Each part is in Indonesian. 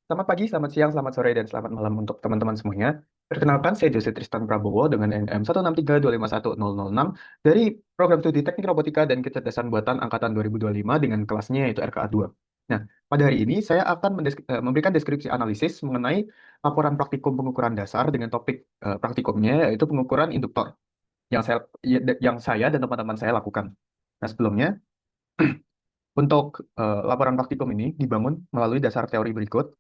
Selamat pagi, selamat siang, selamat sore, dan selamat malam untuk teman-teman semuanya. Perkenalkan, saya Jose Tristan Prabowo dengan NM 163251006 dari Program Studi Teknik Robotika dan Kecerdasan Buatan Angkatan 2025 dengan kelasnya yaitu RKA 2. Nah, pada hari ini saya akan memberikan deskripsi analisis mengenai laporan praktikum pengukuran dasar dengan topik praktikumnya yaitu pengukuran induktor yang saya dan teman-teman saya lakukan. Nah, sebelumnya untuk laporan praktikum ini dibangun melalui dasar teori berikut.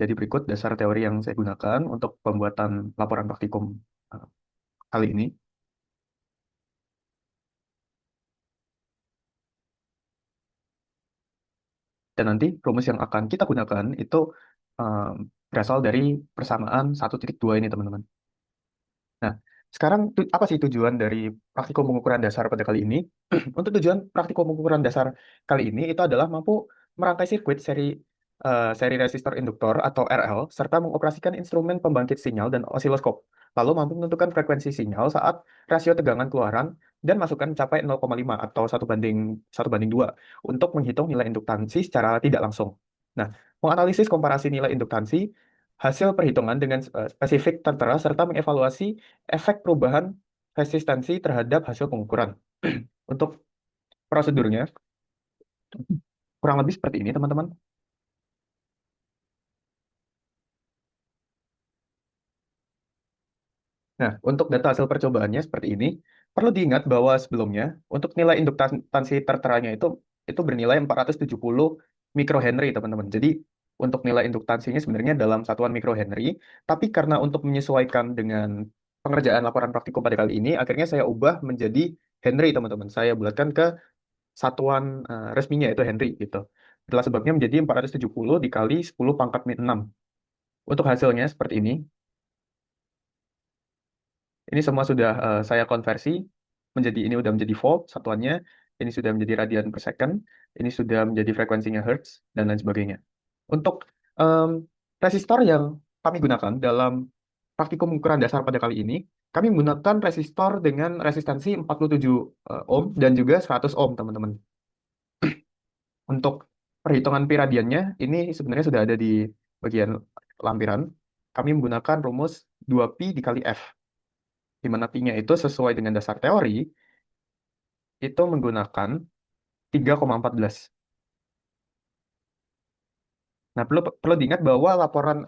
Jadi berikut dasar teori yang saya gunakan untuk pembuatan laporan praktikum eh, kali ini. Dan nanti rumus yang akan kita gunakan itu eh, berasal dari persamaan 1.2 ini, teman-teman. Nah, sekarang apa sih tujuan dari praktikum pengukuran dasar pada kali ini? Untuk tujuan praktikum pengukuran dasar kali ini itu adalah mampu merangkai sirkuit seri resistor induktor atau RL serta mengoperasikan instrumen pembangkit sinyal dan osiloskop. Lalu mampu menentukan frekuensi sinyal saat rasio tegangan keluaran dan masukan mencapai 0,5 atau satu banding 2 untuk menghitung nilai induktansi secara tidak langsung. Nah, menganalisis komparasi nilai induktansi hasil perhitungan dengan spesifik tertera serta mengevaluasi efek perubahan resistansi terhadap hasil pengukuran. Untuk prosedurnya, kurang lebih seperti ini, teman-teman. Nah, untuk data hasil percobaannya seperti ini, perlu diingat bahwa sebelumnya, untuk nilai induktansi terteranya itu bernilai 470 mikrohenry, teman-teman. Jadi, untuk nilai induktansinya sebenarnya dalam satuan mikrohenry, tapi karena untuk menyesuaikan dengan pengerjaan laporan praktikum pada kali ini, akhirnya saya ubah menjadi Henry, teman-teman. Saya bulatkan ke satuan resminya yaitu Henry gitu. Itulah sebabnya menjadi 470 dikali 10 pangkat min 6. Untuk hasilnya seperti ini. Ini semua sudah saya konversi ini sudah menjadi volt satuannya, ini sudah menjadi radian per second, ini sudah menjadi frekuensinya hertz dan lain sebagainya. Untuk em, resistor yang kami gunakan dalam praktikum ukuran dasar pada kali ini, kami menggunakan resistor dengan resistansi 47 ohm dan juga 100 ohm, teman-teman. Untuk perhitungan pi radiannya, ini sebenarnya sudah ada di bagian lampiran. Kami menggunakan rumus 2pi dikali F, di mana pi-nya itu sesuai dengan dasar teori, itu menggunakan 3,14. Nah, perlu perlu diingat bahwa laporan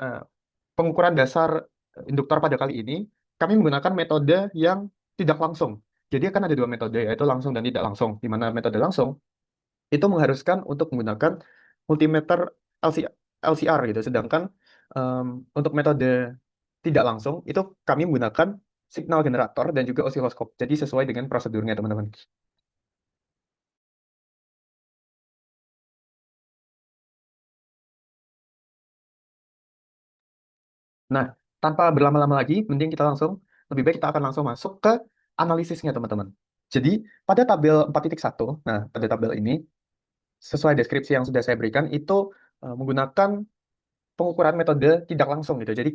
pengukuran dasar induktor pada kali ini, kami menggunakan metode yang tidak langsung. Jadi akan ada dua metode, yaitu langsung dan tidak langsung. Di mana metode langsung itu mengharuskan untuk menggunakan multimeter LC, LCR gitu. Sedangkan em, untuk metode tidak langsung itu kami menggunakan signal generator dan juga osiloskop. Jadi sesuai dengan prosedurnya, teman-teman. Nah, tanpa berlama-lama lagi, mending lebih baik kita akan langsung masuk ke analisisnya, teman-teman. Jadi, pada tabel 4.1, nah, pada tabel ini, sesuai deskripsi yang sudah saya berikan, itu menggunakan pengukuran metode tidak langsung gitu. Jadi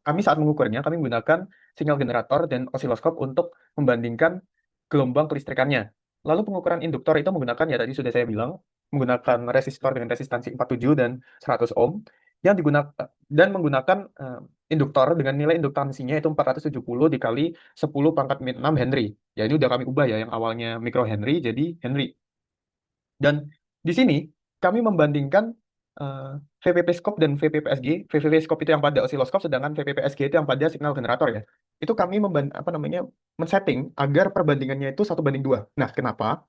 kami saat mengukurnya kami menggunakan sinyal generator dan osiloskop untuk membandingkan gelombang kelistrikannya. Lalu pengukuran induktor itu menggunakan ya tadi sudah saya bilang menggunakan resistor dengan resistansi 47 dan 100 ohm yang digunakan dan menggunakan induktor dengan nilai induktansinya itu 470 dikali 10 pangkat min 6 Henry. Ya ini udah kami ubah ya yang awalnya mikrohenry jadi Henry. Dan di sini kami membandingkan eh, VPP scope dan VPPSG. VPP scope itu yang pada osiloskop, sedangkan VPPSG itu yang pada signal generator ya. Itu kami men-setting agar perbandingannya itu 1:2. Nah, kenapa?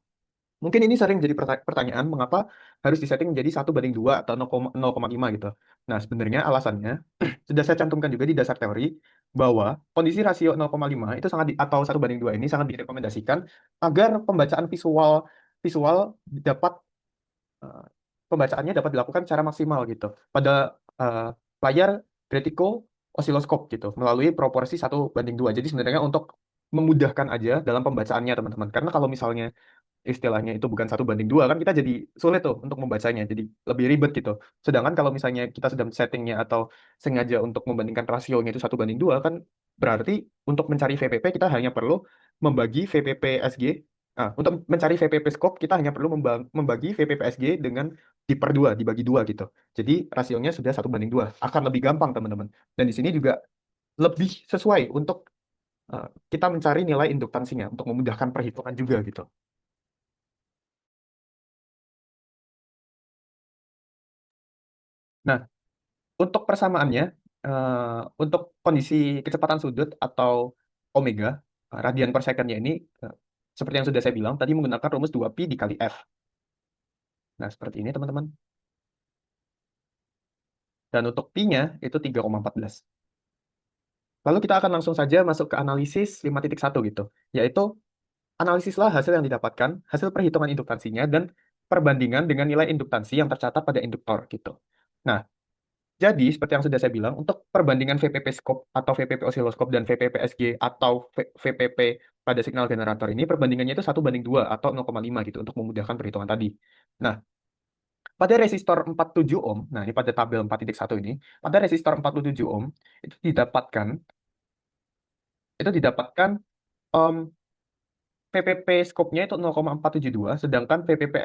Mungkin ini sering jadi pertanyaan, mengapa harus disetting menjadi 1:2 atau 0,5 gitu. Nah, sebenarnya alasannya sudah saya cantumkan juga di dasar teori bahwa kondisi rasio 0,5 itu atau 1:2 ini sangat direkomendasikan agar pembacaan visual visual dapat eh, pembacaannya dapat dilakukan secara maksimal gitu pada eh, layar vertical osiloskop gitu melalui proporsi 1:2. Jadi sebenarnya untuk memudahkan aja dalam pembacaannya, teman-teman. Karena kalau misalnya istilahnya itu bukan 1:2 kan kita jadi sulit tuh untuk membacanya, jadi lebih ribet gitu. Sedangkan kalau misalnya kita sudah settingnya atau sengaja untuk membandingkan rasionya itu 1:2 kan berarti untuk mencari VPP kita hanya perlu membagi VPP SG Nah, untuk mencari VPP scope, kita hanya perlu membagi VPPSG dengan dibagi dua gitu. Jadi rasionya sudah 1:2, akan lebih gampang teman-teman. Dan di sini juga lebih sesuai untuk kita mencari nilai induktansinya, untuk memudahkan perhitungan juga gitu. Nah, untuk persamaannya, untuk kondisi kecepatan sudut atau omega, radian per secondnya ini, eh, seperti yang sudah saya bilang, tadi menggunakan rumus 2pi dikali F. Nah, seperti ini teman-teman. Dan untuk pi-nya itu 3,14. Lalu kita akan langsung saja masuk ke analisis 5.1 gitu, yaitu analisislah hasil yang didapatkan, hasil perhitungan induktansinya, dan perbandingan dengan nilai induktansi yang tercatat pada induktor gitu. Nah, jadi seperti yang sudah saya bilang, untuk perbandingan VPP scope atau VPP oscilloscope dan VPP SG atau VPP pada signal generator ini, perbandingannya itu 1:2 atau 0,5 gitu untuk memudahkan perhitungan tadi. Nah, pada resistor 47 ohm, nah ini pada tabel 4.1 ini, pada resistor 47 ohm itu didapatkan em, VPP scope-nya itu 0,472, sedangkan VPP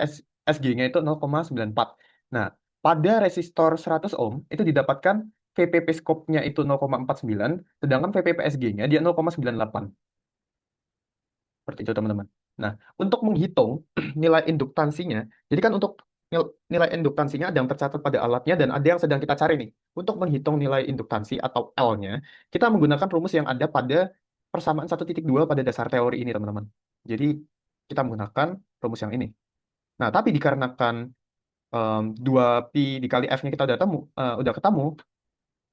SG-nya itu 0,94. Nah, pada resistor 100 ohm itu didapatkan VPP scope-nya itu 0,49, sedangkan VPP SG-nya dia 0,98. Seperti itu, teman-teman. Nah, untuk menghitung nilai induktansinya, jadi kan untuk nilai induktansinya ada yang tercatat pada alatnya dan ada yang sedang kita cari nih. Untuk menghitung nilai induktansi atau L-nya, kita menggunakan rumus yang ada pada persamaan 1.2 pada dasar teori ini, teman-teman. Jadi, kita menggunakan rumus yang ini. Nah, tapi dikarenakan 2pi dikali F-nya kita udah ketemu,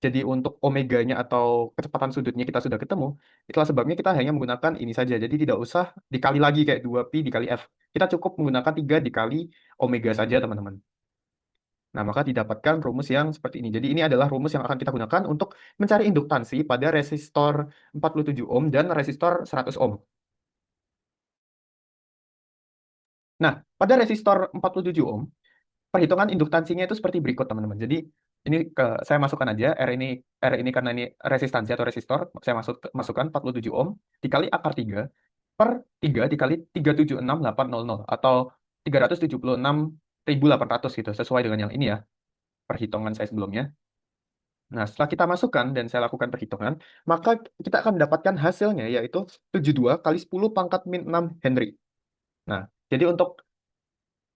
jadi untuk omeganya atau kecepatan sudutnya kita sudah ketemu, itulah sebabnya kita hanya menggunakan ini saja. Jadi tidak usah dikali lagi kayak 2pi dikali F. Kita cukup menggunakan 3 dikali omega saja, teman-teman. Nah, maka didapatkan rumus yang seperti ini. Jadi ini adalah rumus yang akan kita gunakan untuk mencari induktansi pada resistor 47 ohm dan resistor 100 ohm. Nah, pada resistor 47 ohm, perhitungan induktansinya itu seperti berikut, teman-teman. Jadi ini saya masukkan aja R ini karena ini resistansi atau resistor, saya masukkan 47 ohm dikali akar 3 per 3 dikali 376.800 atau 376.800 gitu, sesuai dengan yang ini ya, perhitungan saya sebelumnya. Nah, setelah kita masukkan dan saya lakukan perhitungan, maka kita akan mendapatkan hasilnya yaitu 72 kali 10 pangkat min 6 Henry. Nah, jadi untuk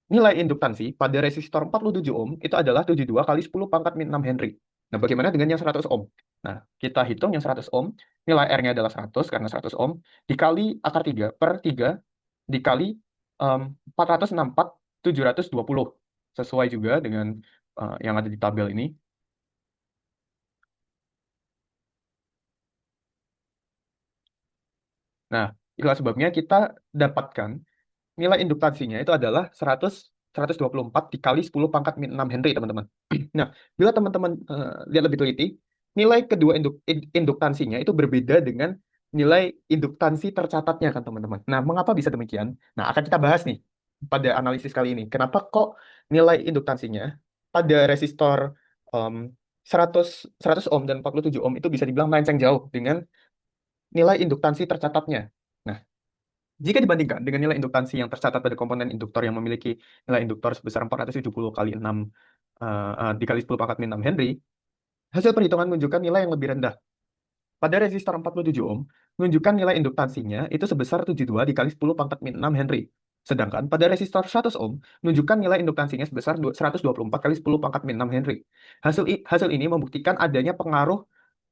nilai induktansi pada resistor 47 ohm itu adalah 72 kali 10 pangkat min 6 Henry. Nah, bagaimana dengan yang 100 ohm? Nah, kita hitung yang 100 ohm, nilai R-nya adalah 100 karena 100 ohm, dikali akar 3 per 3 dikali 464.720. Sesuai juga dengan yang ada di tabel ini. Nah, itulah sebabnya kita dapatkan nilai induktansinya itu adalah 124 dikali 10 pangkat min 6 Henry, teman-teman. Nah, bila teman-teman lihat lebih teliti, nilai kedua induktansinya itu berbeda dengan nilai induktansi tercatatnya kan, teman-teman. Nah, mengapa bisa demikian? Nah, akan kita bahas nih pada analisis kali ini. Kenapa kok nilai induktansinya pada resistor em, 100 100 ohm dan 47 ohm itu bisa dibilang melenceng jauh dengan nilai induktansi tercatatnya. Nah, jika dibandingkan dengan nilai induktansi yang tercatat pada komponen induktor yang memiliki nilai induktor sebesar 470 kali 6 dikali 10 pangkat min 6 Henry, hasil perhitungan menunjukkan nilai yang lebih rendah. Pada resistor 47 ohm, menunjukkan nilai induktansinya itu sebesar 72 dikali 10 pangkat min 6 Henry. Sedangkan pada resistor 100 ohm, menunjukkan nilai induktansinya sebesar 124 kali 10 pangkat min 6 Henry. Hasil ini membuktikan adanya pengaruh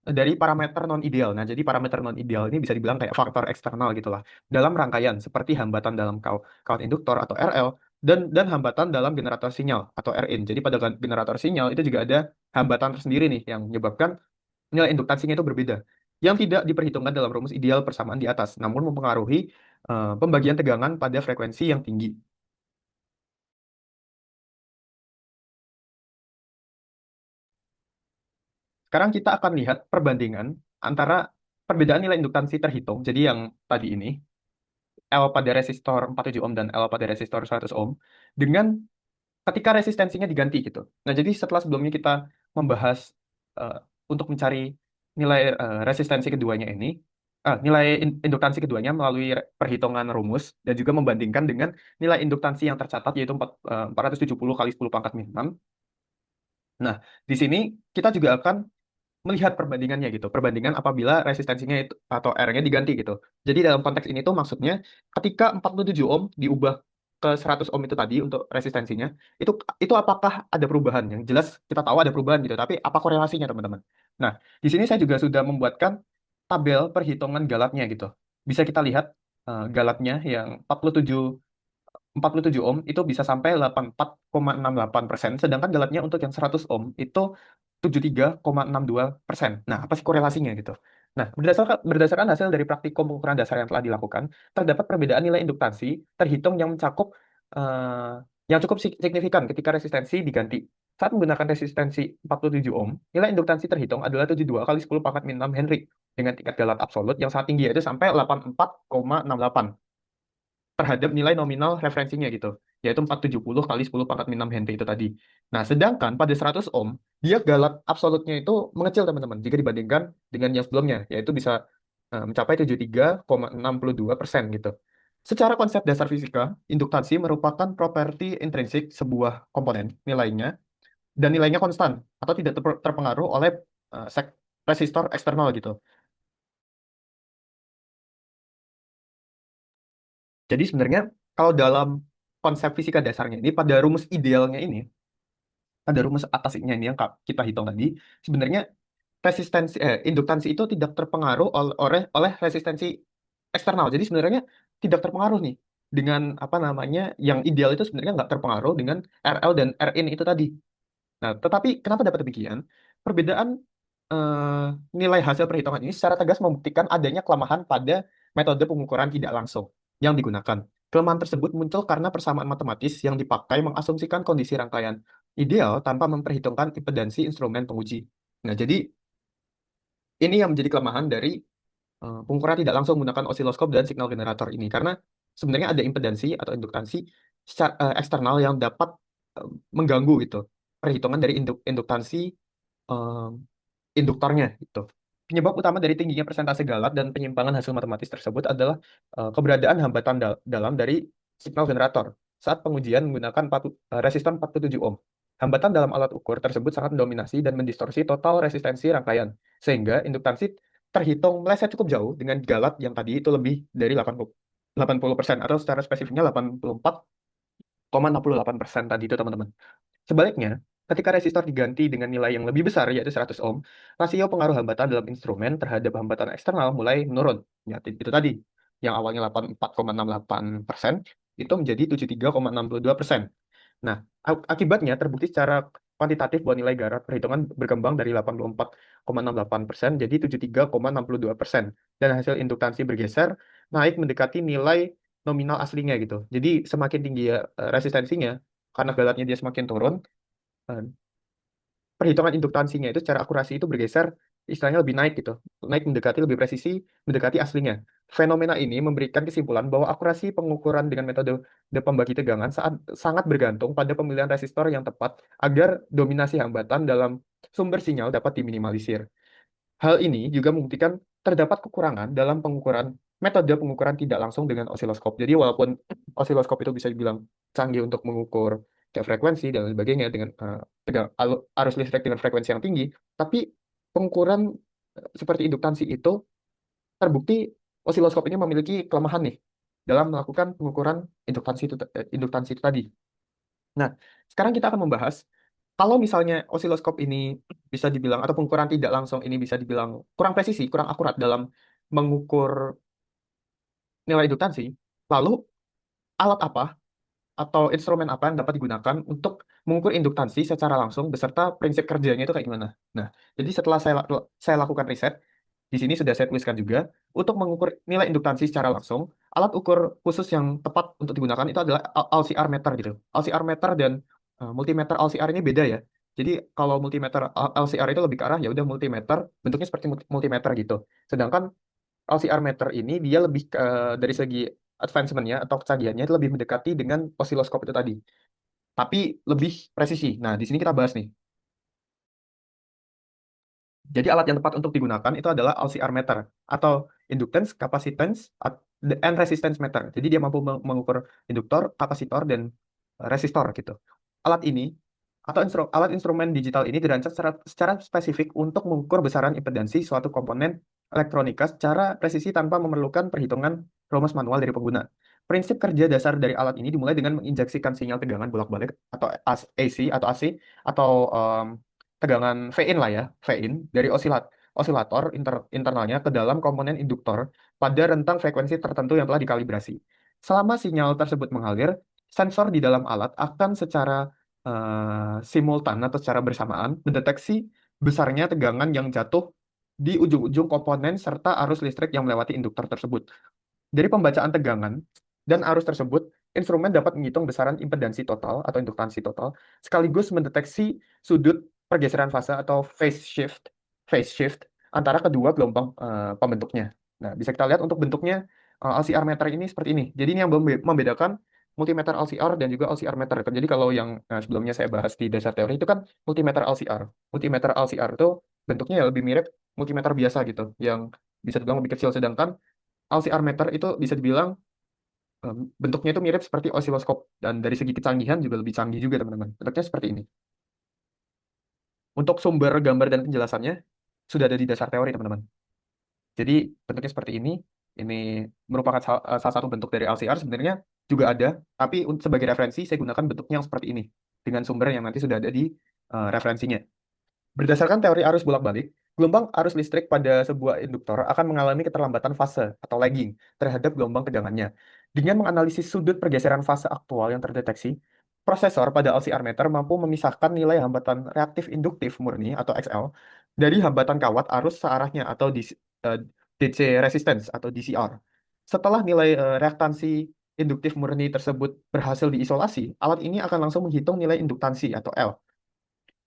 dari parameter non ideal. Nah, jadi parameter non ideal ini bisa dibilang kayak faktor eksternal gitulah dalam rangkaian seperti hambatan dalam kawat induktor atau RL dan hambatan dalam generator sinyal atau RIN. Jadi pada generator sinyal itu juga ada hambatan tersendiri nih yang menyebabkan nilai induktansinya itu berbeda. Yang tidak diperhitungkan dalam rumus ideal persamaan di atas, namun mempengaruhi pembagian tegangan pada frekuensi yang tinggi. Sekarang kita akan lihat perbandingan antara perbedaan nilai induktansi terhitung. Jadi yang tadi ini L pada resistor 47 ohm dan L pada resistor 100 ohm dengan ketika resistensinya diganti gitu. Nah, jadi setelah sebelumnya kita membahas untuk mencari nilai resistensi keduanya ini, nilai induktansi keduanya melalui perhitungan rumus dan juga membandingkan dengan nilai induktansi yang tercatat yaitu 470 kali 10 pangkat min 6. Nah, di sini kita juga akan melihat perbandingannya gitu. Perbandingan apabila resistensinya itu atau R-nya diganti gitu. Jadi dalam konteks ini tuh maksudnya ketika 47 ohm diubah ke 100 ohm itu tadi untuk resistensinya, itu itu apakah ada perubahan? Yang jelas kita tahu ada perubahan gitu, tapi apa korelasinya teman-teman? Nah, di sini saya juga sudah membuatkan tabel perhitungan galatnya gitu. Bisa kita lihat galatnya yang 47 ohm itu bisa sampai 84,68%, sedangkan galatnya untuk yang 100 ohm itu 73,62%. Nah, apa sih korelasinya gitu? Nah, berdasarkan hasil dari praktikum pengukuran dasar yang telah dilakukan, terdapat perbedaan nilai induktansi terhitung yang mencakup eh, yang cukup signifikan ketika resistensi diganti. Saat menggunakan resistensi 47 ohm, nilai induktansi terhitung adalah 72 kali 10 pangkat min 6 Henry dengan tingkat galat absolut yang sangat tinggi yaitu sampai 84,68 terhadap nilai nominal referensinya gitu, yaitu 470 kali 10 pangkat min 6 Henry itu tadi. Nah, sedangkan pada 100 ohm, dia galat absolutnya itu mengecil teman-teman, jika dibandingkan dengan yang sebelumnya, yaitu bisa mencapai 73,62% gitu. Secara konsep dasar fisika, induktansi merupakan properti intrinsik sebuah komponen, nilainya, dan nilainya konstan, atau tidak terpengaruh oleh resistor eksternal gitu. Jadi sebenarnya kalau dalam konsep fisika dasarnya ini, pada rumus idealnya ini, ada rumus atasnya ini yang kita hitung tadi, sebenarnya induktansi itu tidak terpengaruh oleh resistensi eksternal. Jadi sebenarnya tidak terpengaruh nih dengan apa namanya yang ideal itu sebenarnya nggak terpengaruh dengan RL dan Rin itu tadi. Nah, tetapi kenapa dapat demikian? Perbedaan eh, nilai hasil perhitungan ini secara tegas membuktikan adanya kelemahan pada metode pengukuran tidak langsung yang digunakan. Kelemahan tersebut muncul karena persamaan matematis yang dipakai mengasumsikan kondisi rangkaian ideal tanpa memperhitungkan impedansi instrumen penguji. Nah, jadi ini yang menjadi kelemahan dari pengukuran tidak langsung menggunakan osiloskop dan signal generator ini karena sebenarnya ada impedansi atau induktansi eksternal yang dapat eh, mengganggu gitu perhitungan dari induktansi eh, induktornya gitu. Penyebab utama dari tingginya persentase galat dan penyimpangan hasil matematis tersebut adalah keberadaan hambatan dalam dari signal generator saat pengujian menggunakan resistor 47 ohm. Hambatan dalam alat ukur tersebut sangat mendominasi dan mendistorsi total resistensi rangkaian, sehingga induktansi terhitung meleset cukup jauh dengan galat yang tadi itu lebih dari 80% atau secara spesifiknya 84,68% tadi itu teman-teman. Sebaliknya, ketika resistor diganti dengan nilai yang lebih besar yaitu 100 ohm, rasio pengaruh hambatan dalam instrumen terhadap hambatan eksternal mulai menurun. Ya, itu tadi, yang awalnya 84,68% itu menjadi 73,62%. Nah, akibatnya terbukti secara kuantitatif bahwa nilai garat perhitungan berkembang dari 84,68% jadi 73,62%. Dan hasil induktansi bergeser naik mendekati nilai nominal aslinya gitu. Jadi semakin tinggi ya, resistensinya, karena galatnya dia semakin turun, eh, perhitungan induktansinya itu secara akurasi itu bergeser istilahnya lebih naik gitu. Naik mendekati lebih presisi, mendekati aslinya. Fenomena ini memberikan kesimpulan bahwa akurasi pengukuran dengan metode pembagi tegangan sangat bergantung pada pemilihan resistor yang tepat agar dominasi hambatan dalam sumber sinyal dapat diminimalisir. Hal ini juga membuktikan terdapat kekurangan dalam metode pengukuran tidak langsung dengan osiloskop. Jadi walaupun osiloskop itu bisa dibilang canggih untuk mengukur kayak frekuensi dan lain sebagainya dengan arus listrik dengan frekuensi yang tinggi, tapi pengukuran seperti induktansi itu terbukti osiloskop ini memiliki kelemahan nih dalam melakukan pengukuran induktansi itu tadi. Nah, sekarang kita akan membahas kalau misalnya osiloskop ini bisa dibilang atau pengukuran tidak langsung ini bisa dibilang kurang presisi, kurang akurat dalam mengukur nilai induktansi, lalu alat apa atau instrumen apa yang dapat digunakan untuk mengukur induktansi secara langsung beserta prinsip kerjanya itu kayak gimana? Nah, jadi setelah saya lakukan riset, di sini sudah saya tuliskan juga, untuk mengukur nilai induktansi secara langsung, alat ukur khusus yang tepat untuk digunakan itu adalah LCR meter gitu. LCR meter dan multimeter LCR ini beda ya. Jadi kalau multimeter LCR itu lebih ke arah ya udah multimeter, bentuknya seperti multimeter gitu. Sedangkan LCR meter ini dia lebih dari segi advancement-nya atau kecanggihannya itu lebih mendekati dengan osiloskop itu tadi, tapi lebih presisi. Nah, di sini kita bahas nih. Jadi alat yang tepat untuk digunakan itu adalah LCR meter atau inductance, capacitance, and resistance meter. Jadi dia mampu mengukur induktor, kapasitor, dan resistor gitu. Alat ini atau alat instrumen digital ini dirancang secara spesifik untuk mengukur besaran impedansi suatu komponen elektronika secara presisi tanpa memerlukan perhitungan rumus manual dari pengguna. Prinsip kerja dasar dari alat ini dimulai dengan menginjeksikan sinyal tegangan bolak-balik atau AC atau AC atau tegangan Vin lah ya, Vin dari osilator internalnya ke dalam komponen induktor pada rentang frekuensi tertentu yang telah dikalibrasi. Selama sinyal tersebut mengalir, sensor di dalam alat akan secara simultan atau secara bersamaan mendeteksi besarnya tegangan yang jatuh di ujung-ujung komponen serta arus listrik yang melewati induktor tersebut. Dari pembacaan tegangan dan arus tersebut, instrumen dapat menghitung besaran impedansi total atau induktansi total, sekaligus mendeteksi sudut pergeseran fase atau phase shift antara kedua gelombang pembentuknya. Nah, bisa kita lihat untuk bentuknya LCR meter ini seperti ini. Jadi ini yang membedakan multimeter LCR dan juga LCR meter. Jadi kalau yang sebelumnya saya bahas di dasar teori itu kan multimeter LCR. Multimeter LCR itu bentuknya ya lebih mirip multimeter biasa gitu, yang bisa dibilang lebih kecil. Sedangkan LCR meter itu bisa dibilang bentuknya itu mirip seperti osiloskop dan dari segi kecanggihan juga lebih canggih juga teman-teman. Bentuknya seperti ini. Untuk sumber gambar dan penjelasannya sudah ada di dasar teori teman-teman. Jadi bentuknya seperti ini. Ini merupakan salah satu bentuk dari LCR sebenarnya juga ada, tapi sebagai referensi saya gunakan bentuknya yang seperti ini dengan sumber yang nanti sudah ada di referensinya. Berdasarkan teori arus bolak-balik, gelombang arus listrik pada sebuah induktor akan mengalami keterlambatan fase atau lagging terhadap gelombang tegangannya. Dengan menganalisis sudut pergeseran fase aktual yang terdeteksi, prosesor pada LCR meter mampu memisahkan nilai hambatan reaktif induktif murni atau XL dari hambatan kawat arus searahnya atau DC resistance atau DCR. Setelah nilai reaktansi induktif murni tersebut berhasil diisolasi, alat ini akan langsung menghitung nilai induktansi atau L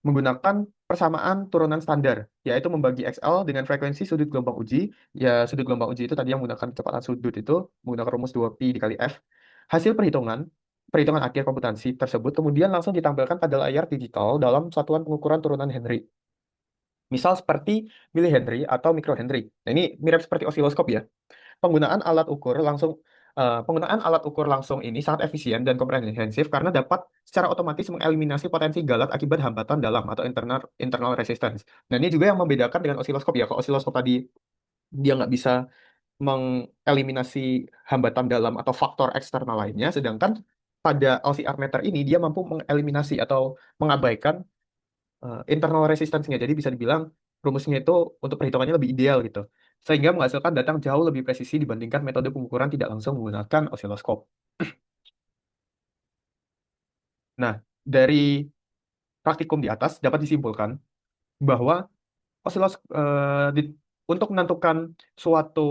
menggunakan persamaan turunan standar, yaitu membagi XL dengan frekuensi sudut gelombang uji. Ya, sudut gelombang uji itu tadi yang menggunakan kecepatan sudut itu menggunakan rumus 2pi dikali F. Hasil perhitungan akhir komputansi tersebut kemudian langsung ditampilkan pada layar digital dalam satuan pengukuran turunan Henry. Misal seperti milihenry atau microhenry. Nah, ini mirip seperti osiloskop ya. Penggunaan alat ukur langsung Penggunaan alat ukur langsung ini sangat efisien dan komprehensif karena dapat secara otomatis mengeliminasi potensi galat akibat hambatan dalam atau internal resistance. Nah, ini juga yang membedakan dengan osiloskop ya. Kalau osiloskop tadi dia nggak bisa mengeliminasi hambatan dalam atau faktor eksternal lainnya, sedangkan pada LCR meter ini dia mampu mengeliminasi atau mengabaikan internal resistance-nya. Jadi bisa dibilang rumusnya itu untuk perhitungannya lebih ideal gitu. Sehingga menghasilkan data yang jauh lebih presisi dibandingkan metode pengukuran tidak langsung menggunakan osiloskop. Nah, dari praktikum di atas dapat disimpulkan bahwa untuk menentukan suatu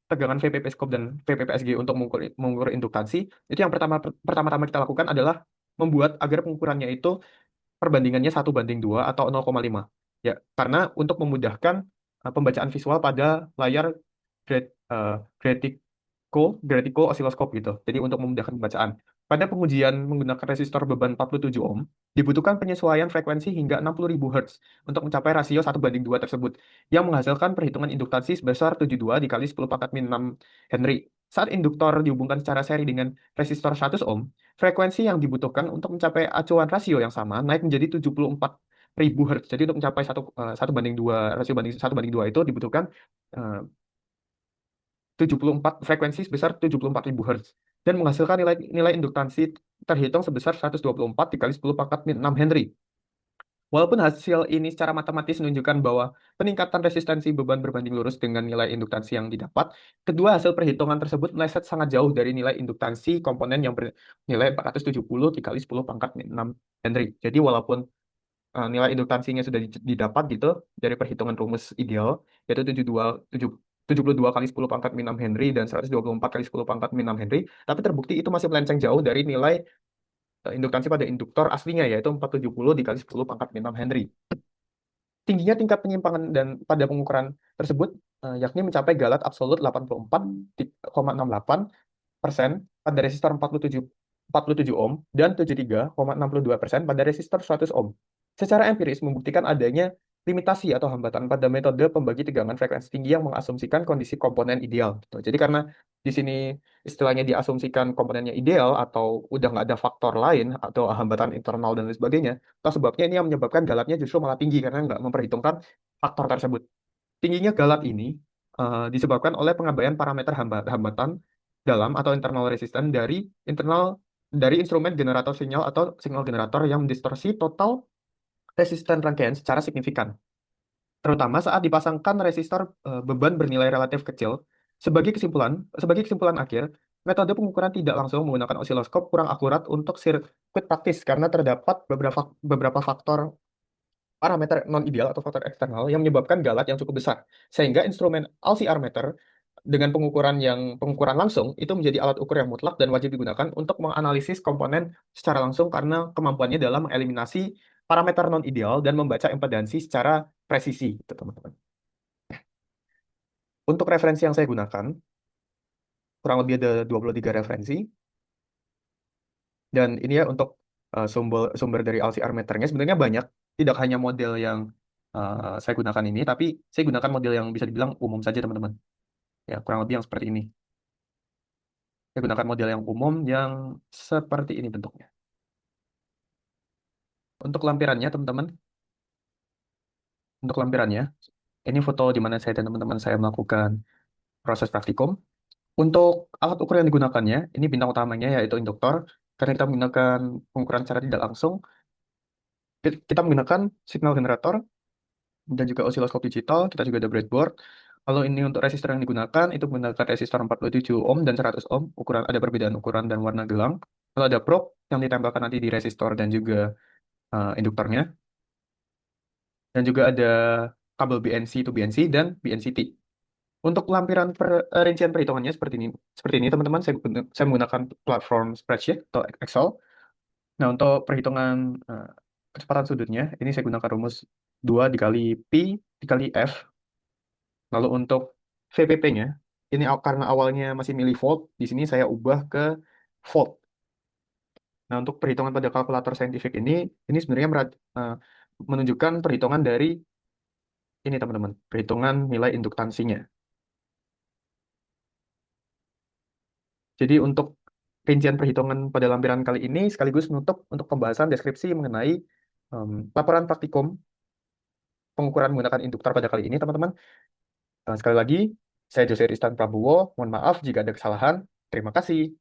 tegangan VPP scope dan VPPSG untuk mengukur induktansi, itu yang pertama-tama kita lakukan adalah membuat agar pengukurannya itu perbandingannya 1:2 atau 0,5. Ya, karena untuk memudahkan pembacaan visual pada layar grad, eh, gradico osiloskop gitu. Jadi untuk memudahkan pembacaan. Pada pengujian menggunakan resistor beban 47 ohm, dibutuhkan penyesuaian frekuensi hingga 60.000 Hz untuk mencapai rasio 1:2 tersebut, yang menghasilkan perhitungan induktansi sebesar 72 dikali 10 pangkat min 6 Henry. Saat induktor dihubungkan secara seri dengan resistor 100 ohm, frekuensi yang dibutuhkan untuk mencapai acuan rasio yang sama naik menjadi 74.000 Hz. Jadi untuk mencapai 1:2, rasio banding 1:2 itu dibutuhkan eh, 74 frekuensi sebesar 74.000 Hz dan menghasilkan nilai nilai induktansi terhitung sebesar 124 dikali 10 pangkat min 6 Henry. Walaupun hasil ini secara matematis menunjukkan bahwa peningkatan resistensi beban berbanding lurus dengan nilai induktansi yang didapat, kedua hasil perhitungan tersebut meleset sangat jauh dari nilai induktansi komponen yang bernilai 470 dikali 10 pangkat min 6 Henry. Jadi walaupun nilai induktansinya sudah didapat gitu dari perhitungan rumus ideal, yaitu 72 kali 10 pangkat min 6 Henry dan 124 kali 10 pangkat min 6 Henry, tapi terbukti itu masih melenceng jauh dari nilai induktansi pada induktor aslinya, yaitu 470 dikali 10 pangkat min 6 Henry. Tingginya tingkat penyimpangan dan pada pengukuran tersebut yakni mencapai galat absolut 84,68% pada resistor 47 ohm dan 73,62% pada resistor 100 ohm. Secara empiris membuktikan adanya limitasi atau hambatan pada metode pembagi tegangan frekuensi tinggi yang mengasumsikan kondisi komponen ideal gitu. Jadi karena di sini istilahnya diasumsikan komponennya ideal atau udah nggak ada faktor lain atau hambatan internal dan lain sebagainya, atau sebabnya ini yang menyebabkan galatnya justru malah tinggi karena nggak memperhitungkan faktor tersebut. Tingginya galat ini disebabkan oleh pengabaian parameter hambatan dalam atau internal resistance dari instrumen generator sinyal atau signal generator yang mendistorsi total resisten rangkaian secara signifikan, terutama saat dipasangkan resistor beban bernilai relatif kecil. Sebagai kesimpulan akhir, metode pengukuran tidak langsung menggunakan osiloskop kurang akurat untuk sirkuit praktis karena terdapat beberapa faktor parameter non-ideal atau faktor eksternal yang menyebabkan galat yang cukup besar. Sehingga instrumen LCR meter dengan pengukuran langsung itu menjadi alat ukur yang mutlak dan wajib digunakan untuk menganalisis komponen secara langsung karena kemampuannya dalam mengeliminasi parameter non-ideal dan membaca impedansi secara presisi, gitu, teman-teman. Untuk referensi yang saya gunakan, kurang lebih ada 23 referensi. Dan ini ya untuk sumber sumber dari LCR meternya sebenarnya banyak. Tidak hanya model yang saya gunakan ini, tapi saya gunakan model yang bisa dibilang umum saja, teman-teman. Ya, kurang lebih yang seperti ini. Saya gunakan model yang umum yang seperti ini bentuknya. Untuk lampirannya, teman-teman, untuk lampirannya, ini foto di mana saya dan teman-teman saya melakukan proses praktikum. Untuk alat ukur yang digunakannya, ini bintang utamanya yaitu induktor. Karena kita menggunakan pengukuran secara tidak langsung, kita menggunakan signal generator dan juga osiloskop digital, kita juga ada breadboard. Kalau ini untuk resistor yang digunakan, itu menggunakan resistor 47 ohm dan 100 ohm, ada perbedaan ukuran dan warna gelang. Kalau ada probe yang ditempelkan nanti di resistor dan juga induktornya, dan juga ada kabel BNC to BNC dan BNCT. Untuk lampiran rincian perhitungannya seperti ini teman-teman, saya menggunakan platform spreadsheet atau Excel. Nah, untuk perhitungan kecepatan sudutnya, ini saya gunakan rumus 2 dikali Pi dikali F. Lalu untuk VPP-nya, ini karena awalnya masih milivolt, di sini saya ubah ke volt. Nah, untuk perhitungan pada kalkulator saintifik ini sebenarnya menunjukkan perhitungan dari ini teman-teman, perhitungan nilai induktansinya. Jadi untuk rincian perhitungan pada lampiran kali ini sekaligus menutup untuk pembahasan deskripsi mengenai laporan praktikum pengukuran menggunakan induktor pada kali ini, teman-teman. Sekali lagi, saya Jose Ristan Prabowo. Mohon maaf jika ada kesalahan. Terima kasih.